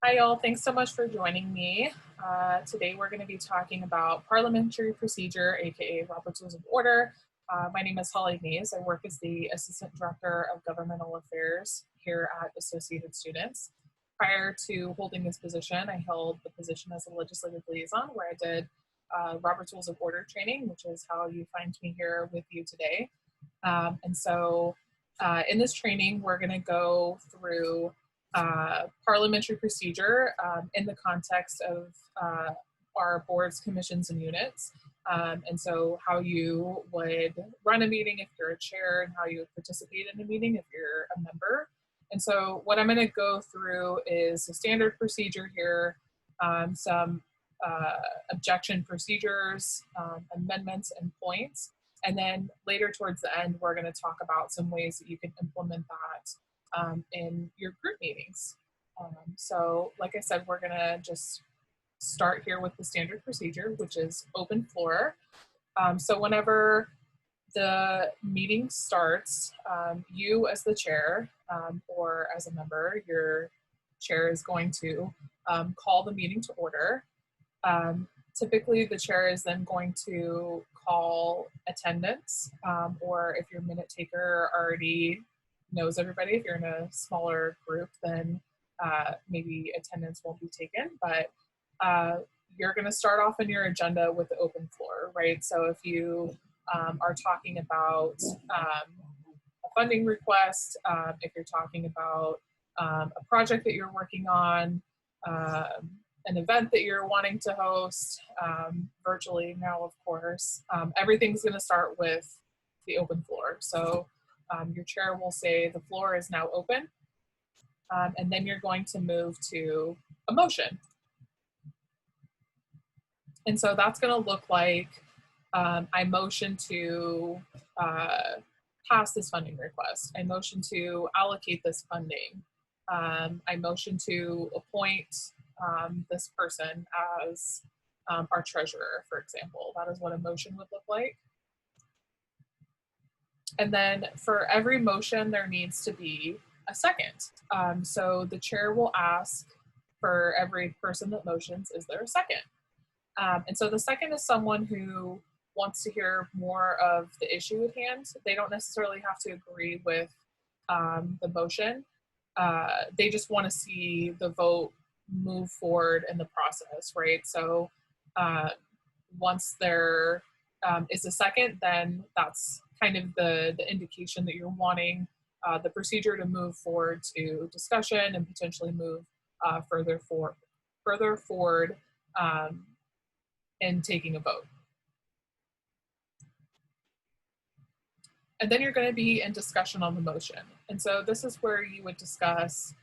Hi, y'all. Thanks so much for joining me. Today, we're going to be talking about parliamentary procedure, aka Robert's Rules of Order. My name is Holly Mays. I work as the Assistant Director of Governmental Affairs here at Associated Students. Prior to holding this position, I held the position as a legislative liaison, where I did Robert's Rules of Order training, which is how you find me here with you today. In this training, we're going to go through parliamentary procedure in the context of our boards, commissions, and units. And so how you would run a meeting if you're a chair, and how you would participate in a meeting if you're a member. And so what I'm going to go through is a standard procedure here, some objection procedures, amendments, and points. And then later towards the end, we're going to talk about some ways that you can implement that in your group meetings. So like I said, we're gonna just start here with the standard procedure, which is open floor. So whenever the meeting starts, you as the chair or as a member, your chair is going to call the meeting to order. Typically the chair is then going to call attendance, or if your minute taker already knows everybody, if you're in a smaller group, then maybe attendance won't be taken, but you're going to start off in your agenda with the open floor, right? So if you are talking about a funding request, if you're talking about a project that you're working on, an event that you're wanting to host, virtually now, of course, everything's going to start with the open floor. So your chair will say the floor is now open, and then you're going to move to a motion. And so that's going to look like I motion to pass this funding request. I motion to allocate this funding. I motion to appoint this person as our treasurer, for example. That is what a motion would look like. And then for every motion, there needs to be a second. So the chair will ask for every person that motions, is there a second? And so the second is someone who wants to hear more of the issue at hand. They don't necessarily have to agree with the motion. They just want to see the vote move forward in the process, right? So once there is a second, then that's kind of the indication that you're wanting the procedure to move forward to discussion and potentially move further forward in taking a vote. And then you're going to be in discussion on the motion. And so this is where you would discuss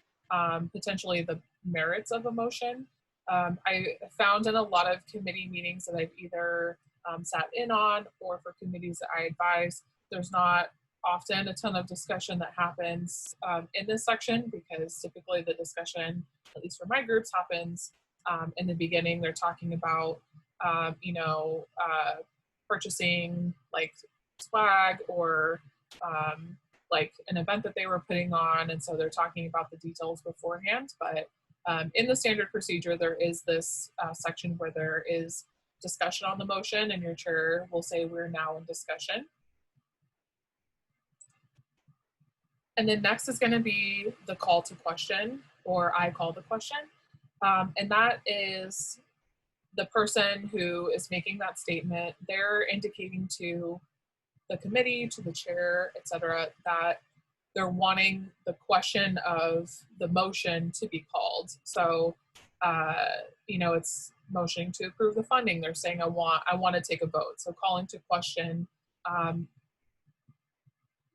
potentially the merits of a motion. I found in a lot of committee meetings that I've either sat in on or for committees that I advise, there's not often a ton of discussion that happens in this section, because typically the discussion, at least for my groups, happens in the beginning. They're talking about, purchasing like swag or like an event that they were putting on. And so they're talking about the details beforehand. But in the standard procedure, there is this section where there is discussion on the motion, and your chair will say, we're now in discussion. And then next is going to be the call to question, or I call the question. And that is the person who is making that statement. They're indicating to the committee, to the chair, et cetera, that they're wanting the question of the motion to be called. So, it's motioning to approve the funding. They're saying, I want to take a vote. So calling to question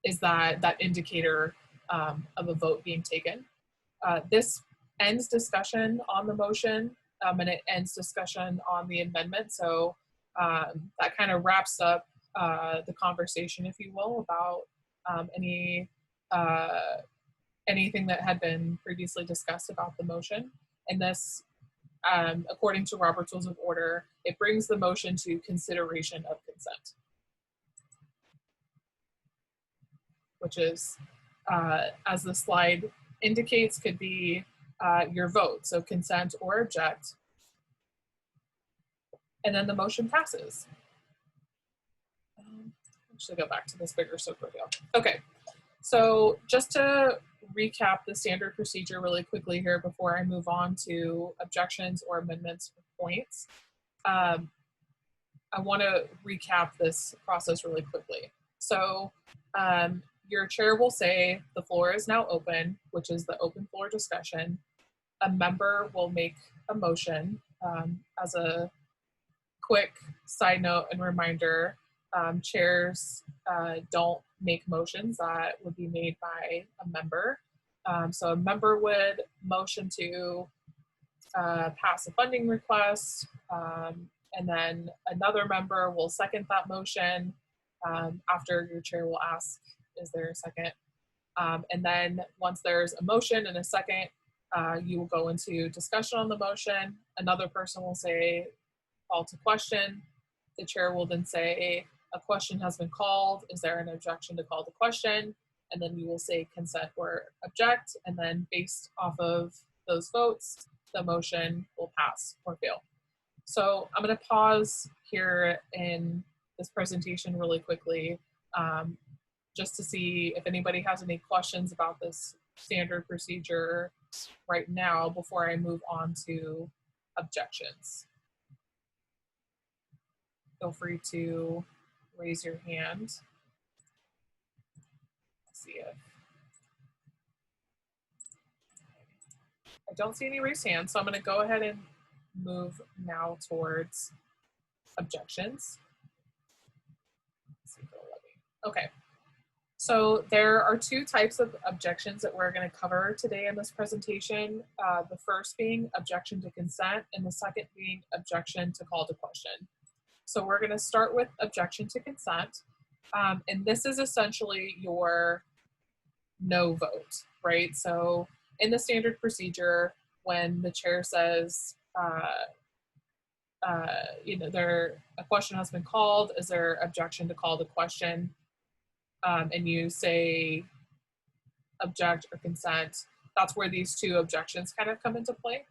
is that indicator of a vote being taken. This ends discussion on the motion, and it ends discussion on the amendment. So that kind of wraps up the conversation, if you will, about anything that had been previously discussed about the motion. And this, according to Robert's Rules of Order, it brings the motion to consideration of consent, which is, as the slide indicates, could be your vote, so consent or object, and then the motion passes. Actually, go back to this bigger circle here. Okay, so just to recap the standard procedure really quickly here before I move on to objections or amendments or points. I want to recap this process really quickly. So your chair will say the floor is now open, which is the open floor discussion. A member will make a motion. As a quick side note and reminder, chairs don't make motions that would be made by a member. So a member would motion to pass a funding request, and then another member will second that motion after your chair will ask, is there a second? And then once there's a motion and a second, you will go into discussion on the motion. Another person will say, call to question. The chair will then say, a question has been called. Is there an objection to call the question? And then you will say consent or object. And then based off of those votes, the motion will pass or fail. So I'm going to pause here in this presentation really quickly just to see if anybody has any questions about this standard procedure right now before I move on to objections. Feel free to raise your hand. Let's see if I don't see any raised hands, so I'm going to go ahead and move now towards objections. Let's see if it'll let me. Okay. So there are two types of objections that we're going to cover today in this presentation. The first being objection to consent, and the second being objection to call to question. So we're going to start with objection to consent. And this is essentially your no vote, right? So in the standard procedure, when the chair says, a question has been called, is there objection to call the question? And you say object or consent, that's where these two objections kind of come into play.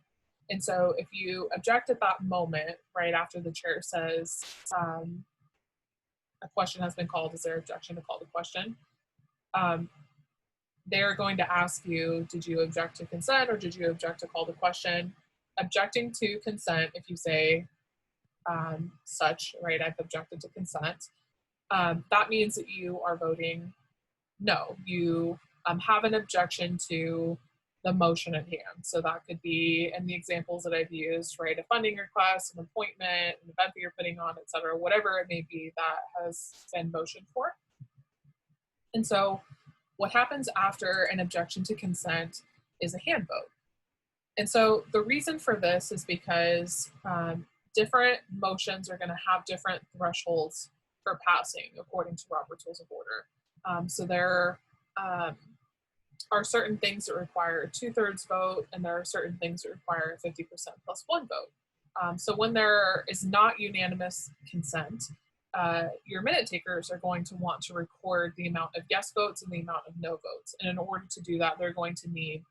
And so if you object at that moment, right after the chair says a question has been called, is there objection to call the question? They're going to ask you, did you object to consent or did you object to call the question? Objecting to consent, if you say such, right, I've objected to consent, that means that you are voting no. You have an objection to the motion at hand. So that could be, in the examples that I've used, right, a funding request, an appointment, an event that you're putting on, et cetera, whatever it may be that has been motioned for. And so what happens after an objection to consent is a hand vote. And so the reason for this is because different motions are going to have different thresholds for passing according to Robert's Rules of Order. So there are certain things that require a 2/3 vote, and there are certain things that require 50% plus 1 vote. So when there is not unanimous consent, your minute takers are going to want to record the amount of yes votes and the amount of no votes. And in order to do that, they're going to need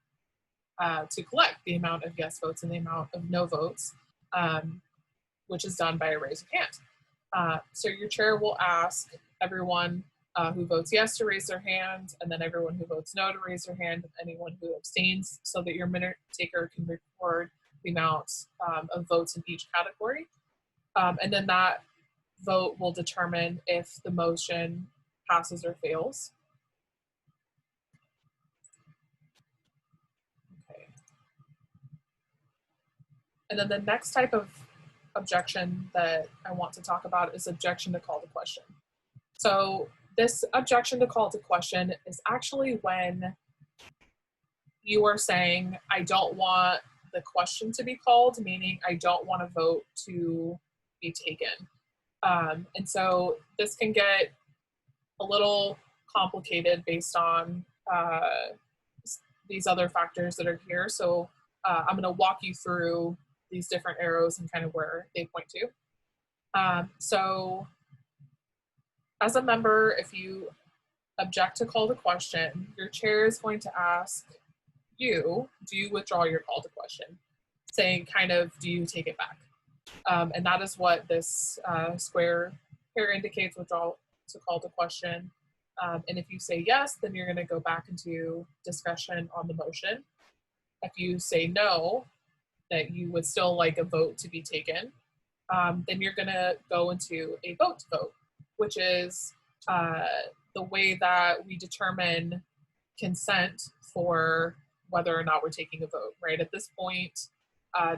to collect the amount of yes votes and the amount of no votes, which is done by a raise of hand. So your chair will ask everyone who votes yes to raise their hand, and then everyone who votes no to raise their hand, and anyone who abstains, so that your minute taker can record the amount of votes in each category. And then that vote will determine if the motion passes or fails. Okay. And then the next type of objection that I want to talk about is objection to call to question. So this objection to call to question is actually when you are saying, I don't want the question to be called, meaning I don't want a vote to be taken. And so this can get a little complicated based on these other factors that are here. So I'm going to walk you through these different arrows and kind of where they point to. So as a member, if you object to call to question, your chair is going to ask you, do you withdraw your call to question? Saying kind of, do you take it back? And that is what this square here indicates, withdrawal to call to question. And if you say yes, then you're going to go back into discussion on the motion. If you say no, that you would still like a vote to be taken, then you're going to go into a vote to vote, which is the way that we determine consent for whether or not we're taking a vote, right? At this point,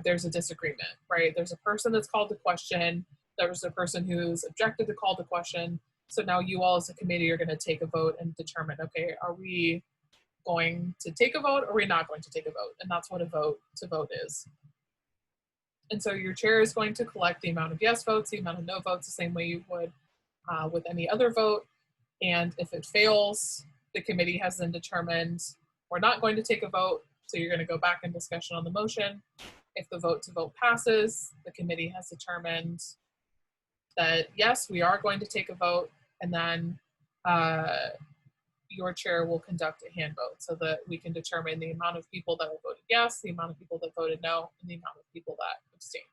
there's a disagreement, right? There's a person that's called to question. There's a person who's objected to call to question. So now you all as a committee are going to take a vote and determine, okay, are we going to take a vote or are we not going to take a vote? And that's what a vote to vote is. And so your chair is going to collect the amount of yes votes, the amount of no votes, the same way you would with any other vote. And if it fails, the committee has then determined we're not going to take a vote, so you're going to go back in discussion on the motion. If the vote to vote passes, the committee has determined that yes, we are going to take a vote, and then your chair will conduct a hand vote so that we can determine the amount of people that voted yes, the amount of people that voted no, and the amount of people that abstained.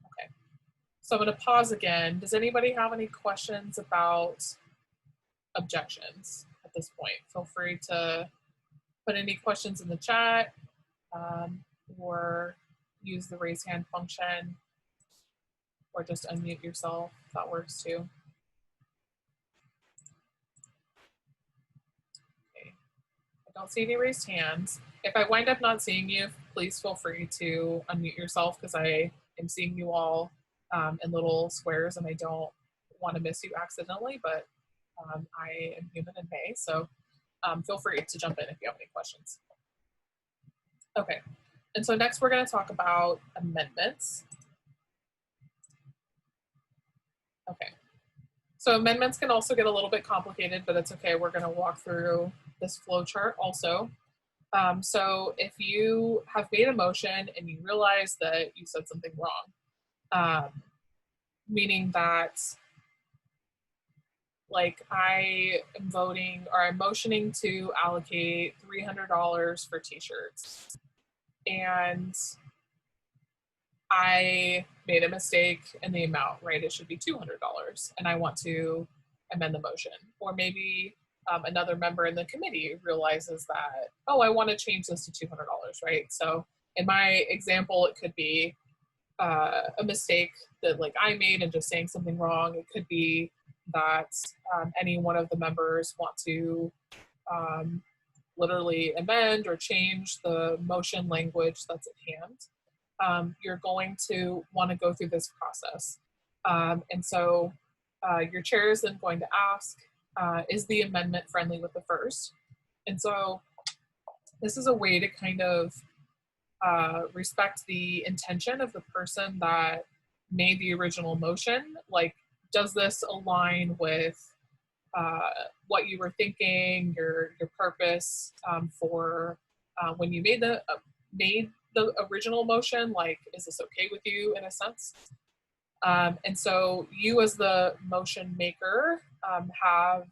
Okay, so I'm going to pause again. Does anybody have any questions about objections at this point? Feel free to put any questions in the chat or use the raise hand function, or just unmute yourself. That works too. I don't see any raised hands. If I wind up not seeing you, please feel free to unmute yourself, because I am seeing you all in little squares and I don't want to miss you accidentally, but I am human and may, so feel free to jump in if you have any questions. Okay, and so next we're going to talk about amendments. Okay, so amendments can also get a little bit complicated, but it's okay. We're going to walk through this flow chart also. So if you have made a motion and you realize that you said something wrong, meaning that like I am voting or I'm motioning to allocate $300 for t-shirts, and I made a mistake in the amount, right? It should be $200, and I want to amend the motion. Or maybe another member in the committee realizes that, oh, I want to change this to $200, right? So in my example, it could be a mistake that like I made and just saying something wrong. It could be that any one of the members want to literally amend or change the motion language that's at hand. You're going to want to go through this process. And so your chair is then going to ask, is the amendment friendly with the first? And so this is a way to kind of respect the intention of the person that made the original motion. Like, does this align with what you were thinking, your purpose for when you made the original motion? Like, is this okay with you in a sense? And so you as the motion maker have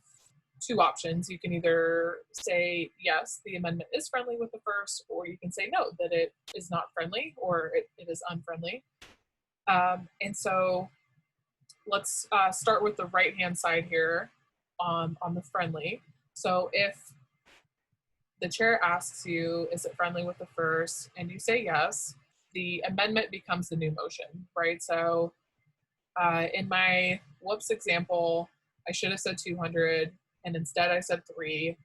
two options. You can either say, yes, the amendment is friendly with the first, or you can say no, that it is not friendly, or it is unfriendly. And so let's start with the right-hand side here on the friendly. So if the chair asks you, is it friendly with the first, and you say yes, the amendment becomes the new motion, right? So in my whoops example, I should have said 200, and instead I said 3.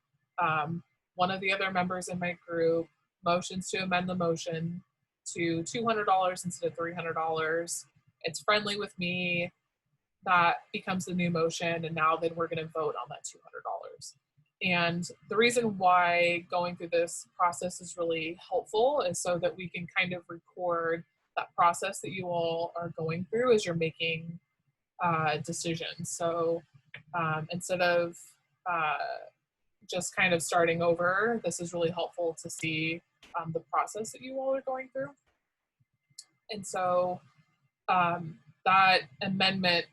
One of the other members in my group motions to amend the motion to $200 instead of $300. It's friendly with me. That becomes the new motion, and now then we're going to vote on that $200. And the reason why going through this process is really helpful is so that we can kind of record that process that you all are going through as you're making decisions. So instead of just kind of starting over, this is really helpful to see the process that you all are going through. And so that amendment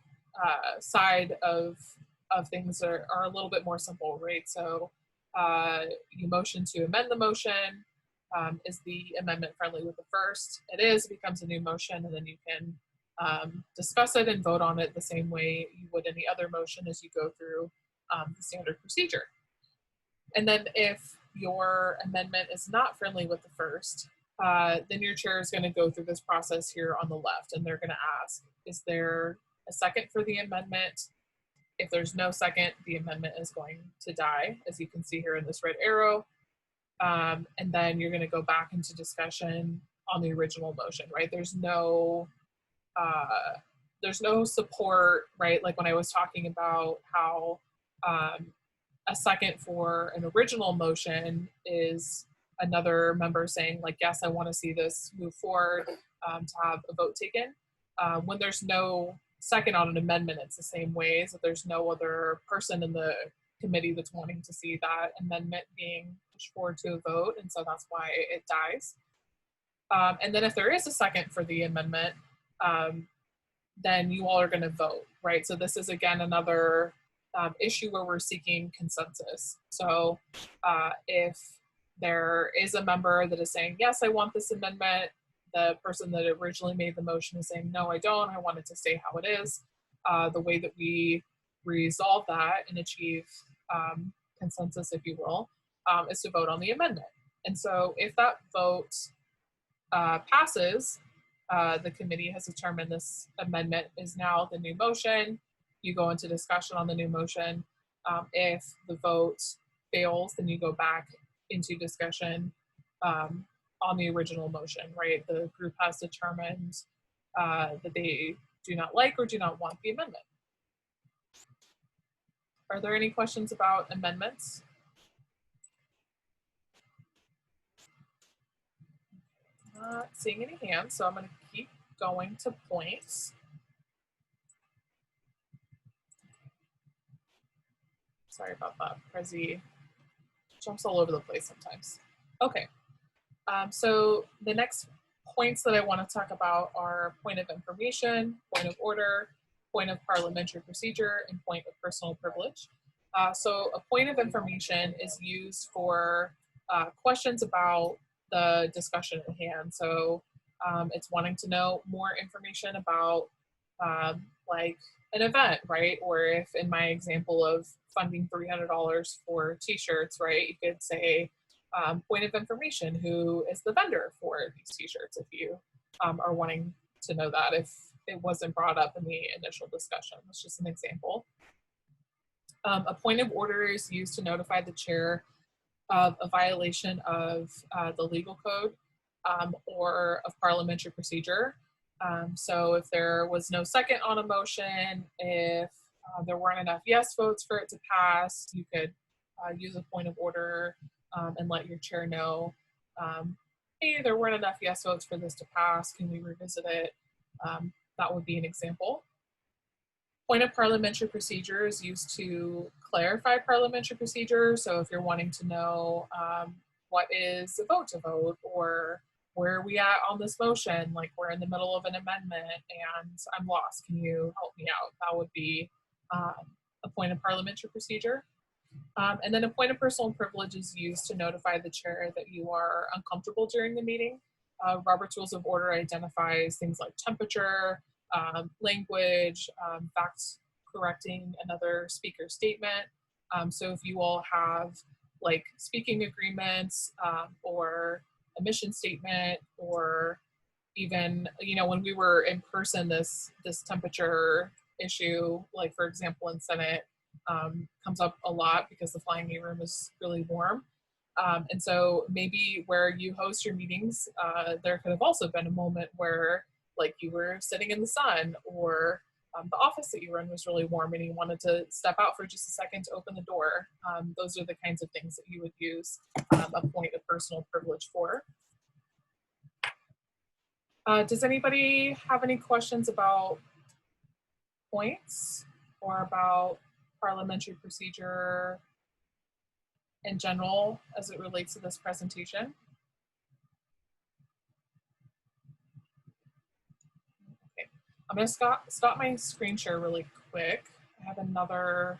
side of things are a little bit more simple, right? So You motion to amend the motion. Is the amendment friendly with the first? It is, it becomes a new motion, and then you can discuss it and vote on it the same way you would any other motion as you go through the standard procedure. And then if your amendment is not friendly with the first, then your chair is going to go through this process here on the left, and they're going to ask, is there a second for the amendment? If there's no second, the amendment is going to die, as you can see here in this red arrow. And then you're going to go back into discussion on the original motion, right? There's no support, right? Like when I was talking about how a second for an original motion is another member saying like, yes, I want to see this move forward to have a vote taken. When there's no second on an amendment, it's the same way, so there's no other person in the committee that's wanting to see that amendment being pushed forward to a vote, and so that's why it dies. And then if there is a second for the amendment, then you all are going to vote, right? So this is again another issue where we're seeking consensus. So if there is a member that is saying, yes, I want this amendment, the person that originally made the motion is saying, no, I don't, I want it to stay how it is. The way that we resolve that and achieve consensus, if you will, is to vote on the amendment. And so if that vote passes, the committee has determined this amendment is now the new motion. You go into discussion on the new motion. If the vote fails, then you go back into discussion on the original motion, right? The group has determined that they do not like or do not want the amendment. Are there any questions about amendments? Not seeing any hands, so I'm going to keep going to points. Sorry about that. Prezi jumps all over the place sometimes. Okay, so the next points that I want to talk about are point of information, point of order, point of parliamentary procedure, and point of personal privilege. So a point of information is used for questions about the discussion at hand. So it's wanting to know more information about like an event, right? Or if in my example of funding $300 for t-shirts, right, you could say point of information, who is the vendor for these t-shirts, if you are wanting to know that, if it wasn't brought up in the initial discussion. That's just an example. A point of order is used to notify the chair of a violation of the legal code or of parliamentary procedure. So if there was no second on a motion, if there weren't enough yes votes for it to pass, you could use a point of order and let your chair know, hey, there weren't enough yes votes for this to pass, can we revisit it? That would be an example. Point of parliamentary procedure is used to clarify parliamentary procedure. So if you're wanting to know what is a vote to vote, or where are we at on this motion, like we're in the middle of an amendment and I'm lost, can you help me out? That would be a point of parliamentary procedure. And then a point of personal privilege is used to notify the chair that you are uncomfortable during the meeting. Robert's Rules of Order identifies things like temperature, language, fact correcting another speaker's statement. So if you all have like speaking agreements or a mission statement, or even, you know, when we were in person, this temperature issue, like for example in Senate, comes up a lot because the flying meeting room is really warm. And so maybe where you host your meetings, there could have also been a moment where like you were sitting in the sun, or the office that you run was really warm and you wanted to step out for just a second to open the door. Those are the kinds of things that you would use a point of personal privilege for. Does anybody have any questions about points or about parliamentary procedure in general as it relates to this presentation? Okay, I'm going to stop my screen share really quick. I have another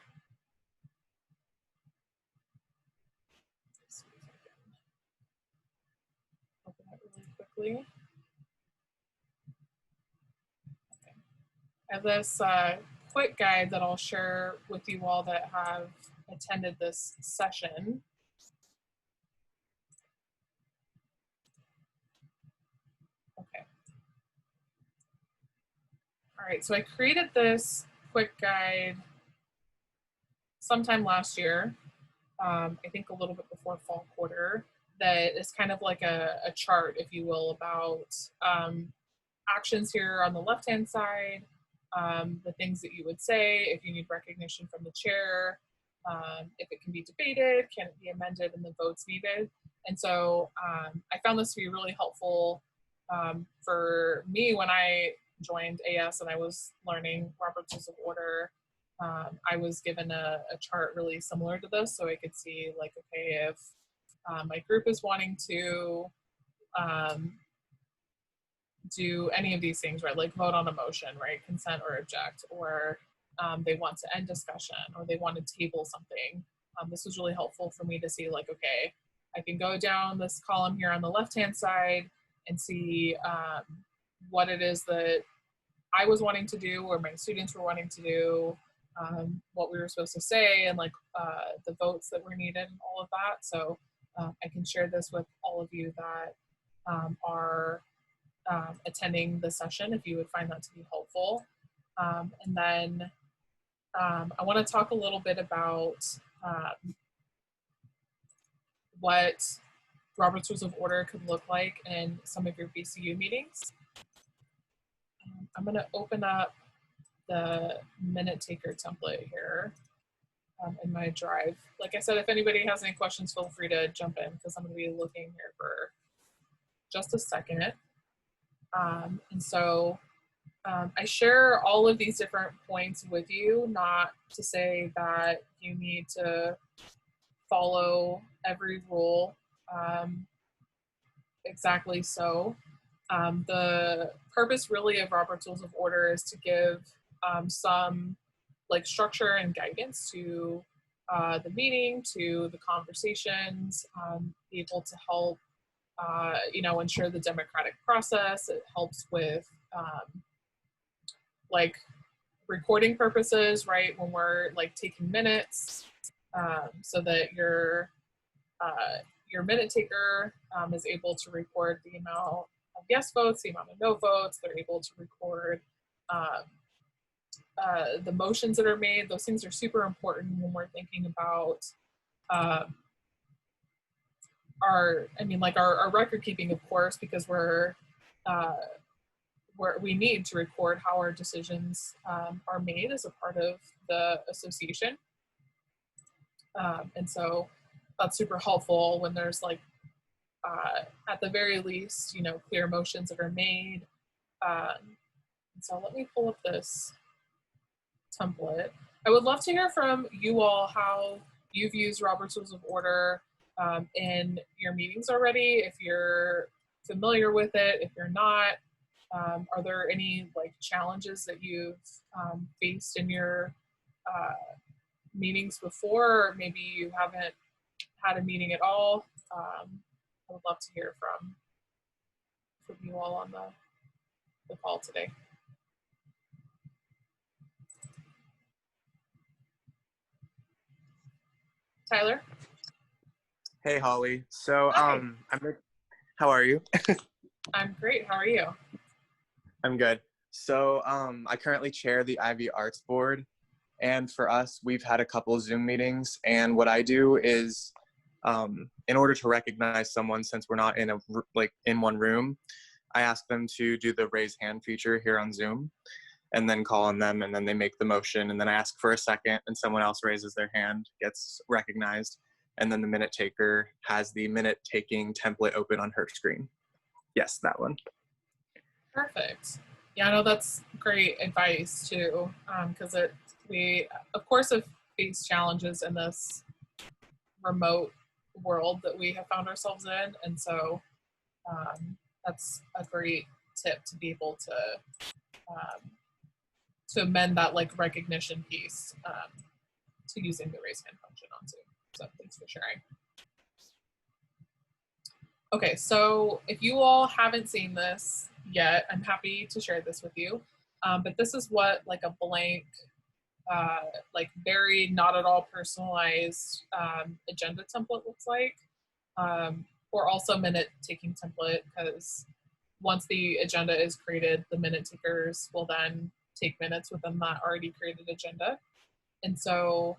quickly. Okay. I have this quick guide that I'll share with you all that have attended this session. Okay. All right, so I created this quick guide sometime last year, I think a little bit before fall quarter, that is kind of like a chart, if you will, about actions here on the left-hand side, the things that you would say if you need recognition from the chair, if it can be debated, can it be amended, and the votes needed. And so I found this to be really helpful for me when I joined AS and I was learning Robert's Rules of Order. I was given a chart really similar to this, so I could see, like, okay, if my group is wanting to do any of these things, right, like vote on a motion, right, consent or object, or they want to end discussion, or they want to table something. This was really helpful for me to see, like, okay, I can go down this column here on the left-hand side and see what it is that I was wanting to do, or my students were wanting to do, what we were supposed to say, and like the votes that were needed and all of that. So I can share this with all of you that are attending the session if you would find that to be helpful. And then I want to talk a little bit about what Robert's Rules of Order could look like in some of your BCU meetings. I'm going to open up the minute taker template here in my drive. Like I said, if anybody has any questions, feel free to jump in, because I'm going to be looking here for just a second. And so I share all of these different points with you, not to say that you need to follow every rule exactly so. The purpose really of Robert's Rules of Order is to give some like structure and guidance to the meeting, to the conversations, be able to help ensure the democratic process. It helps with like recording purposes, right? When we're like taking minutes, so that your minute taker is able to record the amount of yes votes, the amount of no votes. They're able to record the motions that are made. Those things are super important when we're thinking about our record keeping, of course, because we need to record how our decisions are made as a part of the association. And so that's super helpful when there's like, at the very least, clear motions that are made. And so let me pull up this template. I would love to hear from you all how you've used Robert's Rules of Order in your meetings already, if you're familiar with it, if you're not. Are there any like challenges that you've faced in your meetings before, or maybe you haven't had a meeting at all? I would love to hear from you all on the call today. Tyler? Hey, Holly. So, Hi. how are you? I'm great. How are you? I'm good. So, I currently chair the Ivy Arts Board, and for us, we've had a couple Zoom meetings, and what I do is, in order to recognize someone, since we're not in one room, I ask them to do the raise hand feature here on Zoom, and then call on them, and then they make the motion, and then I ask for a second, and someone else raises their hand, gets recognized, and then the minute taker has the minute taking template open on her screen. Yes, that one. Perfect. Yeah, I know that's great advice too, because we of course have faced challenges in this remote world that we have found ourselves in, and so that's a great tip to be able to amend that like recognition piece to using the raise hand function on Zoom. So thanks for sharing. Okay, so if you all haven't seen this yet, I'm happy to share this with you. But this is what like a blank, uh, like very not at all personalized agenda template looks like, or also minute taking template, because once the agenda is created, the minute takers will then take minutes within that already created agenda. And so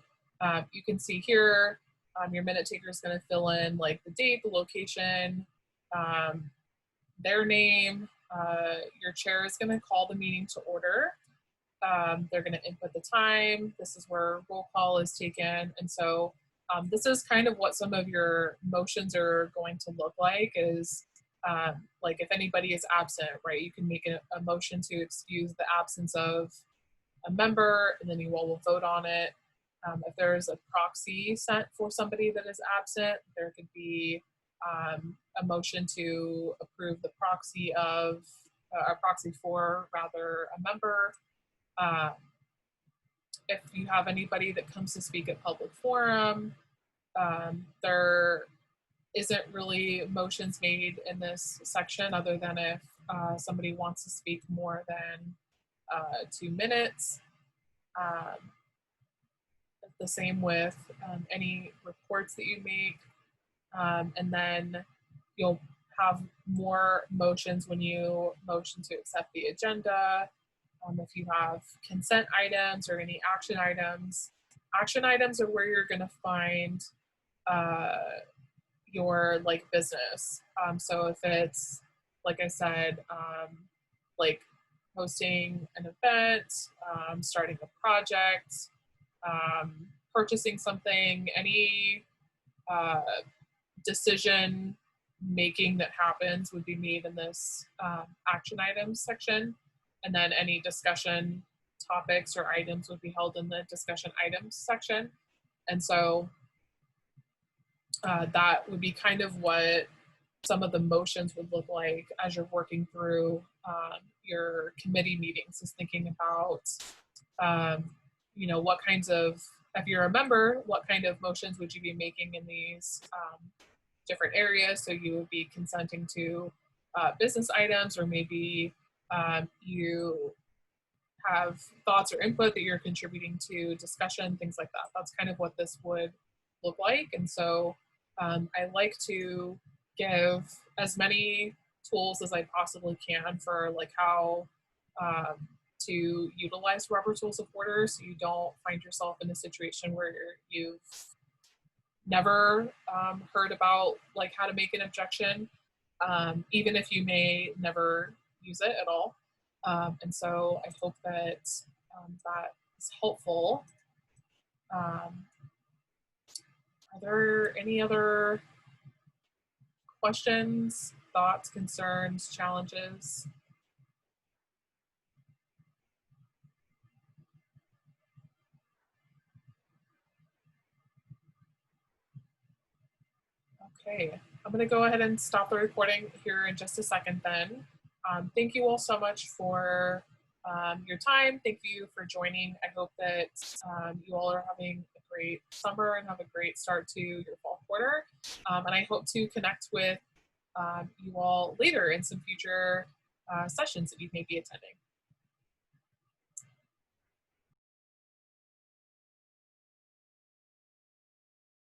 you can see here, your minute taker is going to fill in like the date, the location, um, their name. Your chair is going to call the meeting to order. They're going to input the time. This is where roll call is taken. And so this is kind of what some of your motions are going to look like if anybody is absent, right? You can make a motion to excuse the absence of a member, and then you all will vote on it. If there's a proxy sent for somebody that is absent, there could be a motion to approve the proxy of a proxy for rather a member. If you have anybody that comes to speak at public forum, there isn't really motions made in this section other than if somebody wants to speak more than 2 minutes. The same with any reports that you make. And then you'll have more motions when you motion to accept the agenda. If you have consent items or any action items are where you're going to find your like business. So if it's, like I said, like hosting an event, starting a project, purchasing something, any decision making that happens would be made in this action items section. And then any discussion topics or items would be held in the discussion items section. And so that would be kind of what some of the motions would look like as you're working through your committee meetings, is thinking about, what kinds of, if you're a member, what kind of motions would you be making in these different areas? So you would be consenting to business items, or maybe you have thoughts or input that you're contributing to discussion, things like that. That's kind of what this would look like. And so I like to give as many tools as I possibly can for like how to utilize Robert's Rules of Order, so you don't find yourself in a situation where you've never heard about like how to make an objection, even if you may never use it at all. And so I hope that that is helpful. Are there any other questions, thoughts, concerns, challenges? Okay, I'm going to go ahead and stop the recording here in just a second then. Thank you all so much for your time. Thank you for joining. I hope that you all are having a great summer and have a great start to your fall quarter. And I hope to connect with you all later in some future sessions that you may be attending.